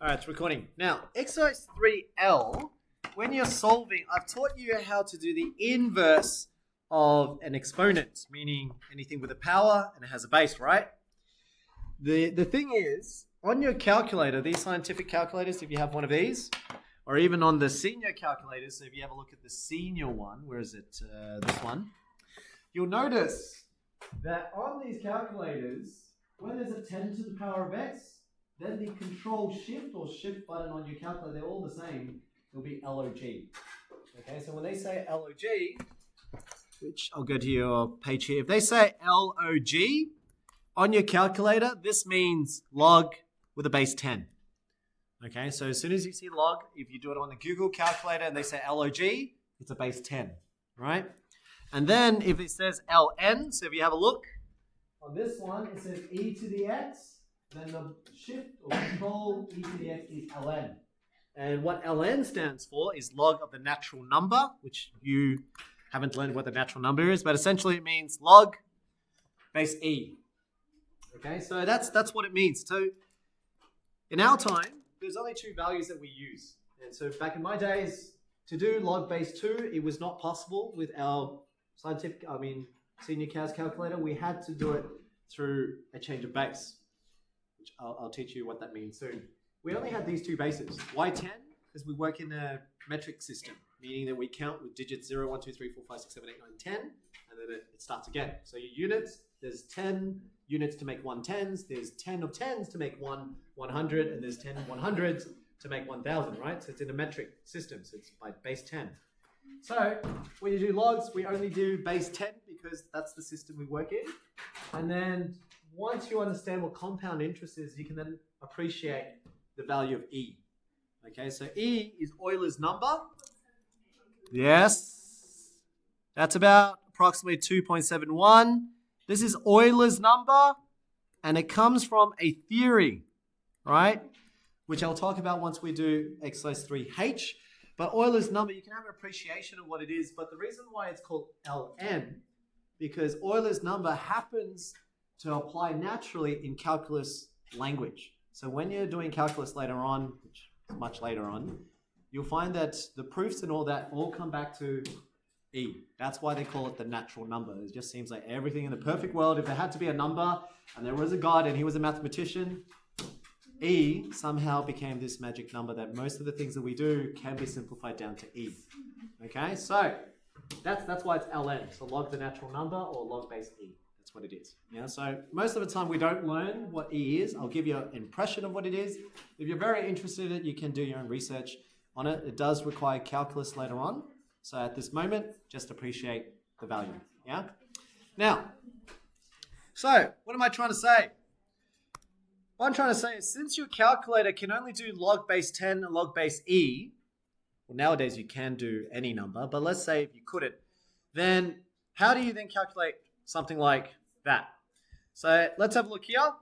All right, it's recording. Now, exercise 3L, when you're solving, I've taught you how to do the inverse of an exponent, meaning anything with a power and it has a base, right? The thing is, on your calculator, these scientific calculators, if you have one of these, or even on the senior calculators, so if you have a look at the senior one, where is it? This one. You'll notice that on these calculators, when there's a 10 to the power of x, then the control shift or shift button on your calculator, they're all the same. It'll be LOG. Okay, so when they say LOG, which I'll go to your page here. If they say LOG on your calculator, this means log with a base 10. Okay, so as soon as you see log, if you do it on the Google calculator and they say LOG, it's a base 10, right? And then if it says LN, so if you have a look, on this one, it says e to the x, then the shift or control e to the x is ln. And what ln stands for is log of the natural number, which you haven't learned what the natural number is, but essentially it means log base e. Okay, so that's what it means. So in our time, there's only two values that we use. And so back in my days, to do log base 2, it was not possible with our senior CAS calculator. We had to do it through a change of base, which I'll teach you what that means soon. We only had these two bases. Why 10? Because we work in a metric system, meaning that we count with digits 0, 1, 2, 3, 4, 5, 6, 7, 8, 9, 10, and then it starts again. So your units, there's 10 units to make 1 tens, there's 10 of 10s to make 1 100, and there's 10 100s to make 1,000, right? So it's in a metric system, so it's by base 10. So when you do logs, we only do base 10 because that's the system we work in. And then once you understand what compound interest is, you can then appreciate the value of E. Okay, so E is Euler's number. Yes. That's about approximately 2.71. This is Euler's number, and it comes from a theory, right? Which I'll talk about once we do exercise 3H. But Euler's number, you can have an appreciation of what it is, but the reason why it's called Ln, because Euler's number happens to apply naturally in calculus language. So when you're doing calculus later on, which is much later on, you'll find that the proofs and all that all come back to E. That's why they call it the natural number. It just seems like everything in the perfect world, if there had to be a number and there was a God and he was a mathematician, E somehow became this magic number that most of the things that we do can be simplified down to E. Okay, so that's why it's Ln. So log the natural number or log base E. That's what it is. Yeah. So most of the time we don't learn what E is. I'll give you an impression of what it is. If you're very interested in it, you can do your own research on it. It does require calculus later on. So at this moment, just appreciate the value. Yeah. Now, so what am I trying to say? What I'm trying to say is, since your calculator can only do log base 10 and log base E, well, nowadays you can do any number, but let's say if you couldn't, then how do you then calculate something like that? So let's have a look here.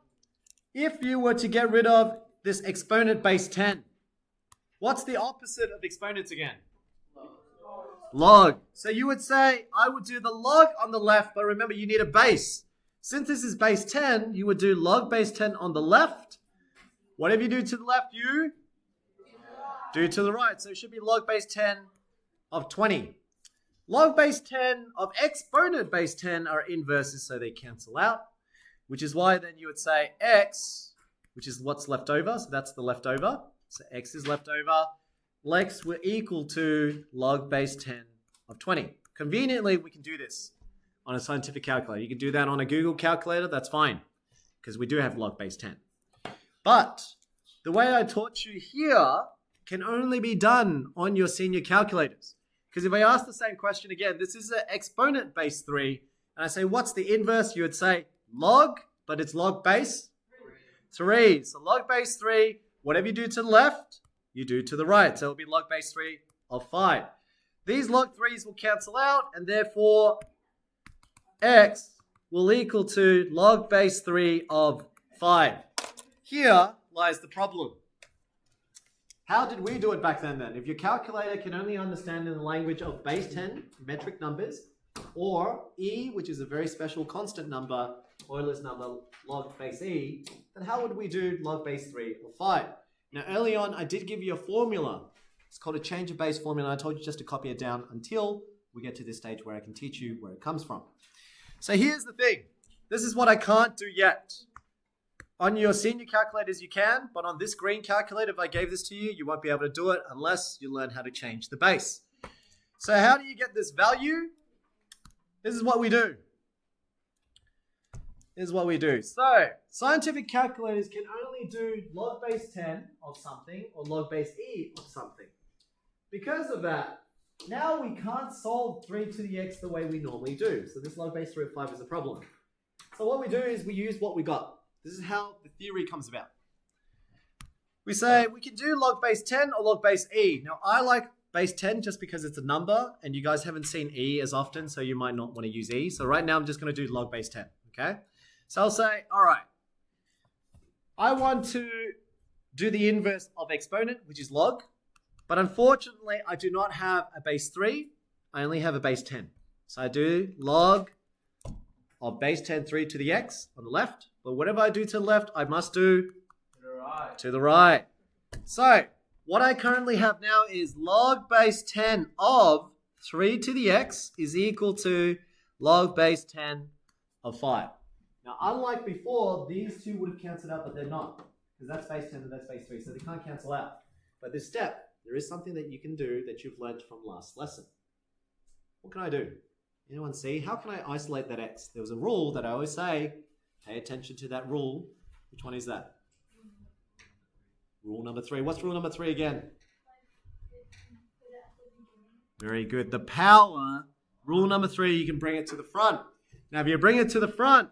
If you were to get rid of this exponent base 10, what's the opposite of exponents again? Log. So you would say, I would do the log on the left, but remember you need a base. Since this is base 10, you would do log base 10 on the left. Whatever you do to the left, you do to the right. So it should be log base 10 of 20. Log base 10 of exponent base 10 are inverses, so they cancel out, which is why then you would say x, which is what's left over, so that's the leftover. So x is left over. X will equal to log base 10 of 20. Conveniently, we can do this on a scientific calculator. You can do that on a Google calculator, that's fine, because we do have log base 10. But the way I taught you here can only be done on your senior calculators. Because if I ask the same question again, this is an exponent base 3, and I say, what's the inverse? You would say log, but it's log base 3. So log base 3, whatever you do to the left, you do to the right. So it'll be log base 3 of 5. These log 3s will cancel out, and therefore x will equal to log base 3 of 5. Here lies the problem. How did we do it back then? If your calculator can only understand in the language of base 10 metric numbers, or E, which is a very special constant number, Euler's number, log base E, then how would we do log base 3 of 5? Now, early on, I did give you a formula. It's called a change of base formula. I told you just to copy it down until we get to this stage where I can teach you where it comes from. So here's the thing. This is what I can't do yet. On your senior calculators, you can, but on this green calculator, if I gave this to you, you won't be able to do it unless you learn how to change the base. So how do you get this value? This is what we do. This is what we do. So scientific calculators can only do log base 10 of something or log base e of something. Because of that, now we can't solve 3 to the x the way we normally do. So this log base 3 of 5 is a problem. So what we do is we use what we got. This is how the theory comes about. We say we can do log base 10 or log base e. Now I like base 10 just because it's a number and you guys haven't seen e as often, so you might not want to use e. So right now I'm just going to do log base 10, okay? So I'll say, all right, I want to do the inverse of exponent, which is log, but unfortunately I do not have a base 3, I only have a base 10. So I do log of base 10 3 to the x on the left, but whatever I do to the left, I must do to the right. So what I currently have now is log base 10 of 3 to the x is equal to log base 10 of 5. Now, unlike before, these two would have cancelled out, but they're not, because that's base 10 and that's base 3, so they can't cancel out. But this step, there is something that you can do that you've learned from last lesson. What can I do? Anyone see? How can I isolate that x? There was a rule that I always say, pay attention to that rule. Which one is that? Rule number 3. What's rule number 3 again? Very good. The power. Rule number 3, you can bring it to the front. Now, if you bring it to the front,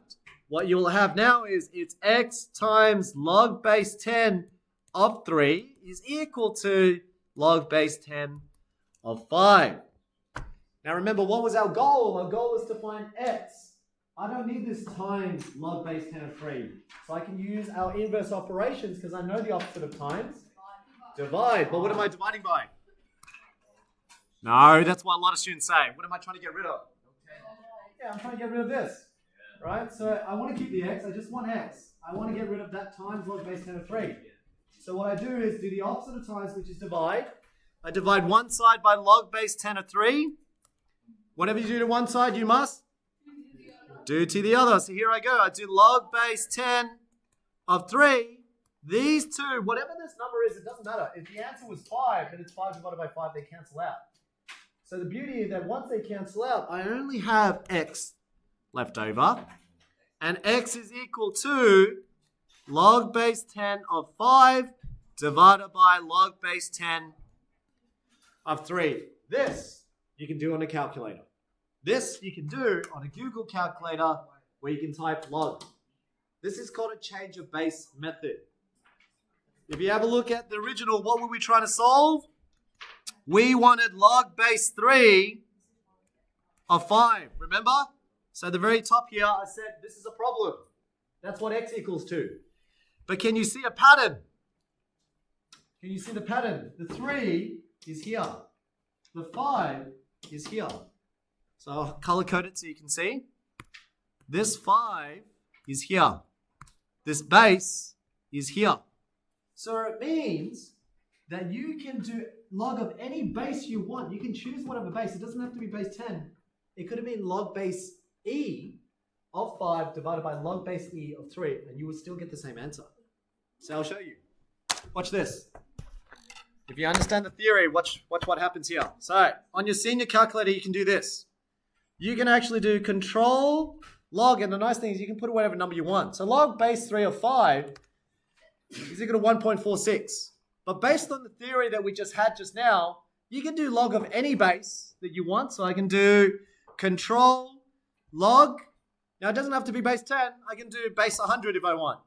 what you'll have now is it's x times log base 10 of 3 is equal to log base 10 of 5. Now remember, what was our goal? Our goal was to find x. I don't need this times log base 10 of 3. So I can use our inverse operations because I know the opposite of times. Divide. But what am I dividing by? No, that's what a lot of students say. What am I trying to get rid of? Yeah, I'm trying to get rid of this. Right? So I want to keep the x. I just want x. I want to get rid of that times log base 10 of 3. So what I do is do the opposite of times, which is divide. I divide one side by log base 10 of 3. Whatever you do to one side, you must do to the other. So here I go. I do log base 10 of 3. These two, whatever this number is, it doesn't matter. If the answer was 5, then it's 5 divided by 5, they cancel out. So the beauty is that once they cancel out, I only have x left over. And x is equal to log base 10 of 5 divided by log base 10 of 3. This you can do on a calculator. This you can do on a Google calculator where you can type log. This is called a change of base method. If you have a look at the original, what were we trying to solve? We wanted log base 3 of 5, remember? So at the very top here, I said this is a problem. That's what x equals to. But can you see a pattern? Can you see the pattern? The 3 is here. The 5 is here. So I'll color code it so you can see. This 5 is here. This base is here. So it means that you can do log of any base you want. You can choose whatever base. It doesn't have to be base 10. It could have been log base e of 5 divided by log base e of 3, and you would still get the same answer. So I'll show you. Watch this. If you understand the theory, watch what happens here. So on your senior calculator, you can do this. You can actually do control log, and the nice thing is you can put whatever number you want. So log base 3 of 5 is equal to 1.46. But based on the theory that we just had just now, you can do log of any base that you want. So I can do control log. Now it doesn't have to be base 10. I can do base 100 if I want.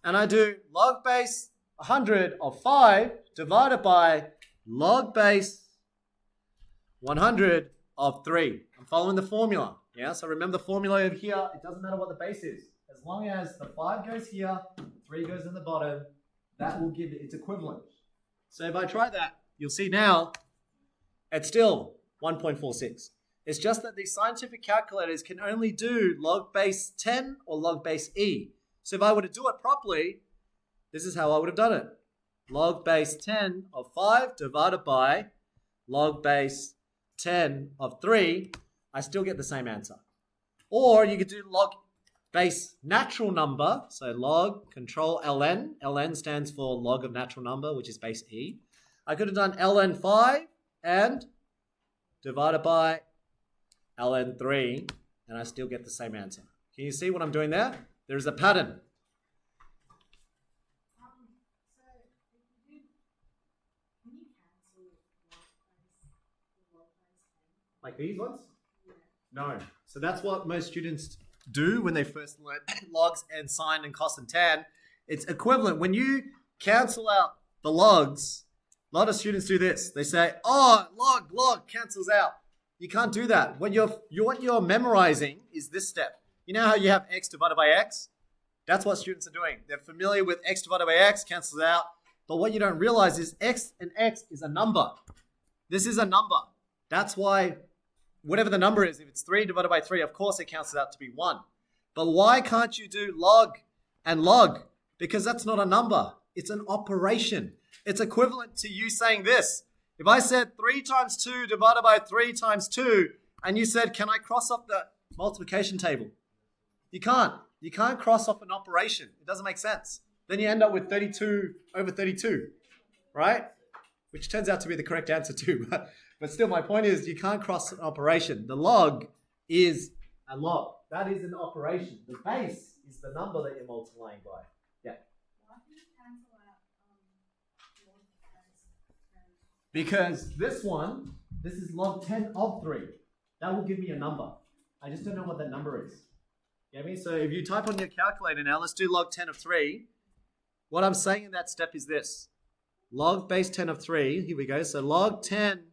And I do log base 100 of 5 divided by log base 100 of 3. I'm following the formula. Yeah, so remember the formula over here. It doesn't matter what the base is. As long as the 5 goes here, 3 goes in the bottom, that will give it its equivalent. So if I try that, you'll see now it's still 1.46. It's just that these scientific calculators can only do log base 10 or log base e. So if I were to do it properly, this is how I would have done it. log base 10 of 5 divided by log base 10 of 3, I still get the same answer. Or you could do log base natural number, so log control ln. ln stands for log of natural number, which is base e. I could have done ln 5 and divided by ln 3, and I still get the same answer. Can you see what I'm doing there? There's a pattern. Like these ones? No. So that's what most students do when they first learn logs and sine and cos and tan. It's equivalent. When you cancel out the logs, a lot of students do this. They say, oh, log cancels out. You can't do that. What you're memorizing is this step. You know how you have x divided by x? That's what students are doing. They're familiar with x divided by x, cancels out. But what you don't realize is x and x is a number. This is a number. That's why whatever the number is, if it's 3 divided by 3, of course it cancels out to be 1. But why can't you do log and log? Because that's not a number. It's an operation. It's equivalent to you saying this. If I said 3 times 2 divided by 3 times 2, and you said, can I cross off the multiplication table? You can't. You can't cross off an operation. It doesn't make sense. Then you end up with 32 over 32, right? Which turns out to be the correct answer too. But still, my point is you can't cross an operation. The log is a log. That is an operation. The base is the number that you're multiplying by. Yeah. Why do you cancel out log base? Because this is log 10 of 3. That will give me a number. I just don't know what that number is. You get me? So if you type on your calculator now, let's do log 10 of 3. What I'm saying in that step is this. Log base 10 of 3. Here we go. So log 10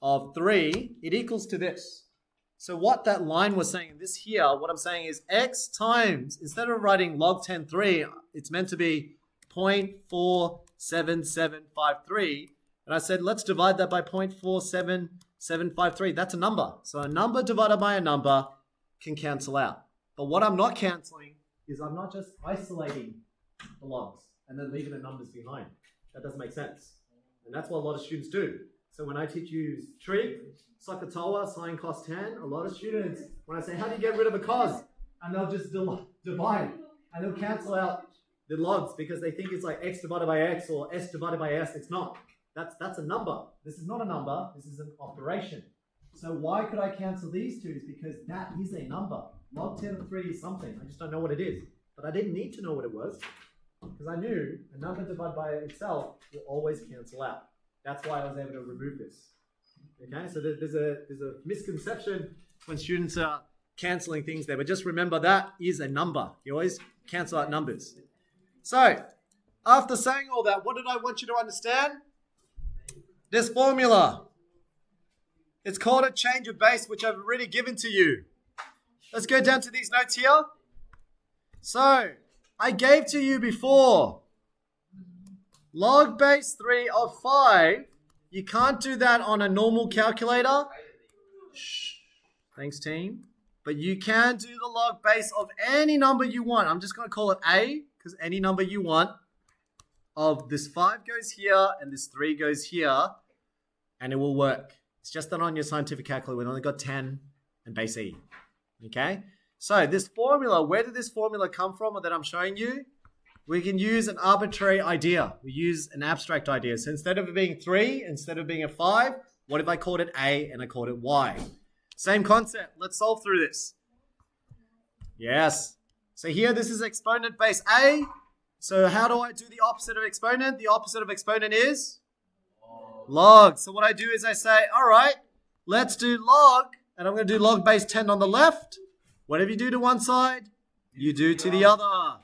of 3, it equals to this. So what that line was saying, this here, what I'm saying is x times, instead of writing log 10 3, it's meant to be 0.47753. And I said, let's divide that by 0.47753. That's a number. So a number divided by a number can cancel out. But what I'm not canceling is I'm not just isolating the logs and then leaving the numbers behind. That doesn't make sense. And that's what a lot of students do. So when I teach you trig, SOHCAHTOA, sine, cos, tan, a lot of students, when I say, how do you get rid of a cos? And they'll just divide. And they'll cancel out the logs because they think it's like x divided by x or s divided by s. It's not. That's a number. This is not a number. This is an operation. So why could I cancel these two? Is because that is a number. Log 10 of 3 is something. I just don't know what it is. But I didn't need to know what it was because I knew a number divided by itself will always cancel out. That's why I was able to remove this. Okay, so there's a misconception when students are canceling things there, but just remember that is a number. You always cancel out numbers. So, after saying all that, what did I want you to understand? This formula. It's called a change of base, which I've already given to you. Let's go down to these notes here. So, I gave to you before log base 3 of 5. You can't do that on a normal calculator. Shh. Thanks, team. But you can do the log base of any number you want. I'm just going to call it A, because any number you want. Of this 5 goes here, and this 3 goes here, and it will work. It's just that on your scientific calculator, we've only got 10 and base E. Okay? So this formula, where did this formula come from that I'm showing you? We can use an arbitrary idea. We use an abstract idea. So instead of it being 3, instead of being a 5, what if I called it A and I called it Y? Same concept. Let's solve through this. Yes. So here, this is exponent base A. So how do I do the opposite of exponent? The opposite of exponent is? Log. So what I do is I say, all right, let's do log. And I'm going to do log base 10 on the left. Whatever you do to one side, you do to the other.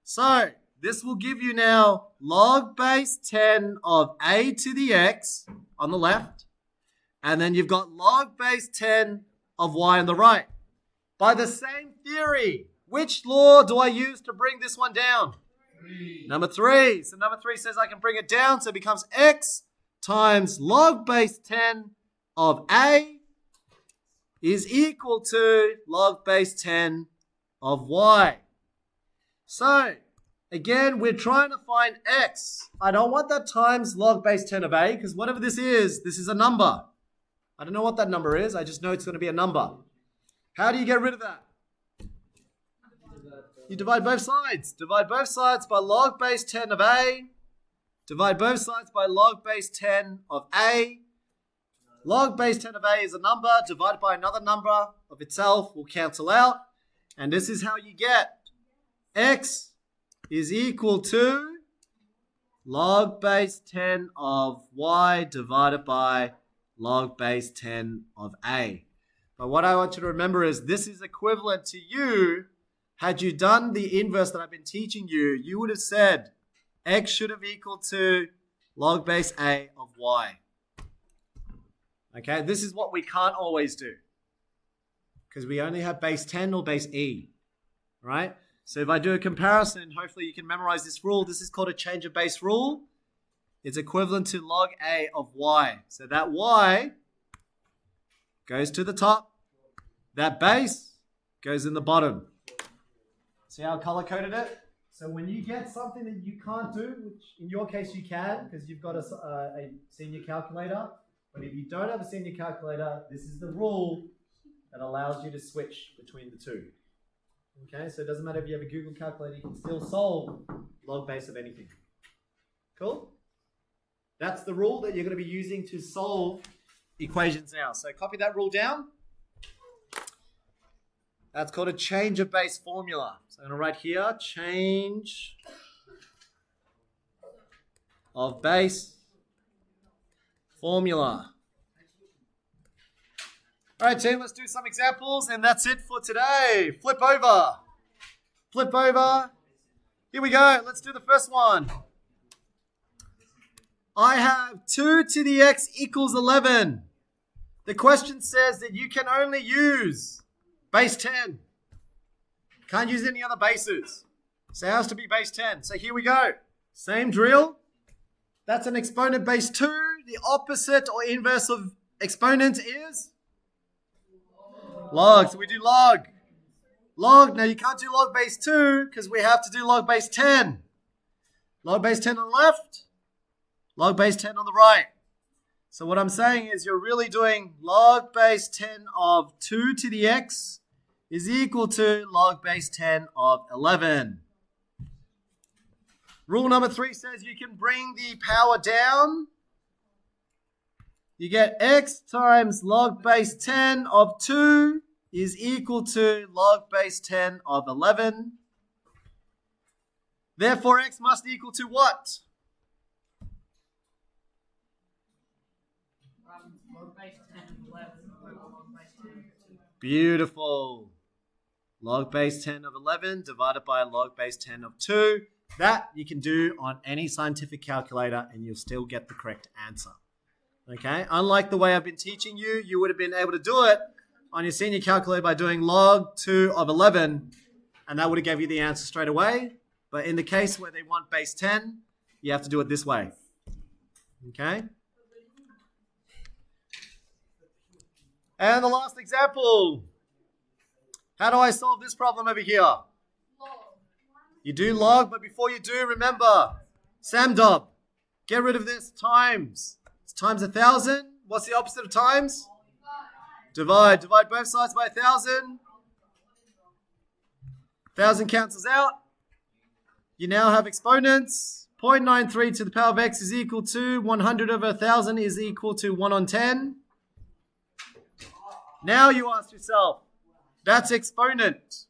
So this will give you now log base 10 of A to the X on the left. And then you've got log base 10 of Y on the right. By the same theory, which law do I use to bring this one down? 3. Number 3. So number 3 says I can bring it down. So it becomes X times log base 10 of A is equal to log base 10 of Y. So Again, we're trying to find x. I don't want that times log base 10 of a, because whatever this is a number. I don't know what that number is. I just know it's going to be a number. How do you get rid of that? You divide both sides. Divide both sides by log base 10 of a. Divide both sides by log base 10 of a. Log base 10 of a is a number. Divided by another number of itself will cancel out. And this is how you get x is equal to log base 10 of y divided by log base 10 of a. But what I want you to remember is this is equivalent to you. Had you done the inverse that I've been teaching you, you would have said x should have equaled to log base a of y. Okay, this is what we can't always do because we only have base 10 or base e, right? So if I do a comparison, hopefully you can memorize this rule. This is called a change of base rule. It's equivalent to log a of y. So that y goes to the top. That base goes in the bottom. See how I color-coded it? So when you get something that you can't do, which in your case you can because you've got a senior calculator, but if you don't have a senior calculator, this is the rule that allows you to switch between the two. Okay, so it doesn't matter if you have a Google calculator, you can still solve log base of anything. Cool? That's the rule that you're going to be using to solve equations now. So copy that rule down. That's called a change of base formula. So I'm going to write here, change of base formula. All right, team, let's do some examples, and that's it for today. Flip over. Flip over. Here we go. Let's do the first one. I have 2 to the x equals 11. The question says that you can only use base 10. Can't use any other bases. So it has to be base 10. So here we go. Same drill. That's an exponent base 2. The opposite or inverse of exponent is log. So we do log. Log. Now you can't do log base 2 because we have to do log base 10. Log base 10 on the left. Log base 10 on the right. So what I'm saying is you're really doing log base 10 of 2 to the x is equal to log base 10 of 11. Rule number 3 says you can bring the power down. You get x times log base 10 of 2 is equal to log base 10 of 11. Therefore, x must equal to what? Log base 10 of 11 over log base 10 of 2. Beautiful. Log base 10 of 11 divided by log base 10 of 2. That you can do on any scientific calculator and you'll still get the correct answer. Okay, unlike the way I've been teaching you, you would have been able to do it on your senior calculator by doing log 2 of 11, and that would have gave you the answer straight away. But in the case where they want base 10, you have to do it this way. Okay? And the last example. How do I solve this problem over here? Log. You do log, but before you do, remember, SAMDOB, get rid of this times. It's times 1,000. What's the opposite of times? Divide. Divide both sides by 1,000. 1,000 cancels out. You now have exponents. 0.93 to the power of x is equal to 100 over 1,000 is equal to 1 on 10. Now you ask yourself, that's exponent.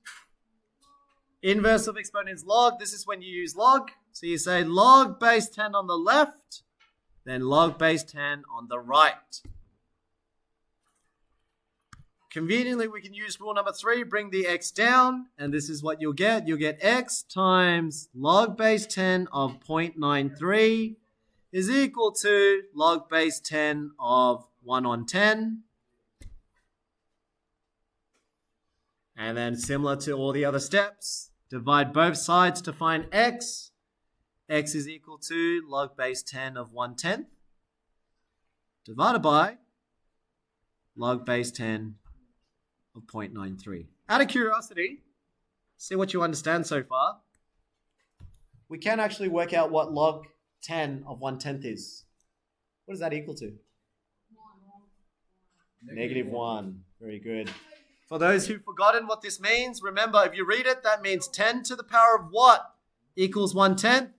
Inverse of exponent is log. This is when you use log. So you say log base 10 on the left, then log base 10 on the right. Conveniently, we can use rule number 3, bring the x down, and this is what you'll get. You'll get x times log base 10 of 0.93 is equal to log base 10 of 1 on 10. And then similar to all the other steps, divide both sides to find x. X is equal to log base 10 of 1/10 divided by log base 10 of 0.93. Out of curiosity, see what you understand so far. we can actually work out what log 10 of 1/10 is. What does that equal to? -1. Very good. For those who've forgotten what this means, remember, if you read it, that means 10 to the power of what equals 1/10?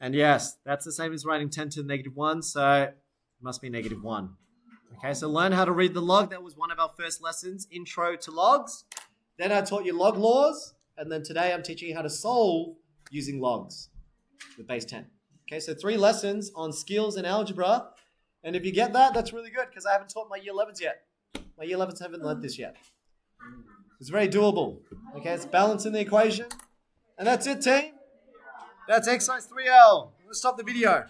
And yes, that's the same as writing 10 to the -1, so it must be -1. Okay, so learn how to read the log. That was one of our first lessons, intro to logs. Then I taught you log laws, and then today I'm teaching you how to solve using logs with base 10. Okay, so 3 lessons on skills in algebra. And if you get that, that's really good because I haven't taught my year 11s yet. My year 11s haven't learned this yet. It's very doable. Okay, it's balancing the equation. And that's it, team. That's exercise 3L. Let's stop the video.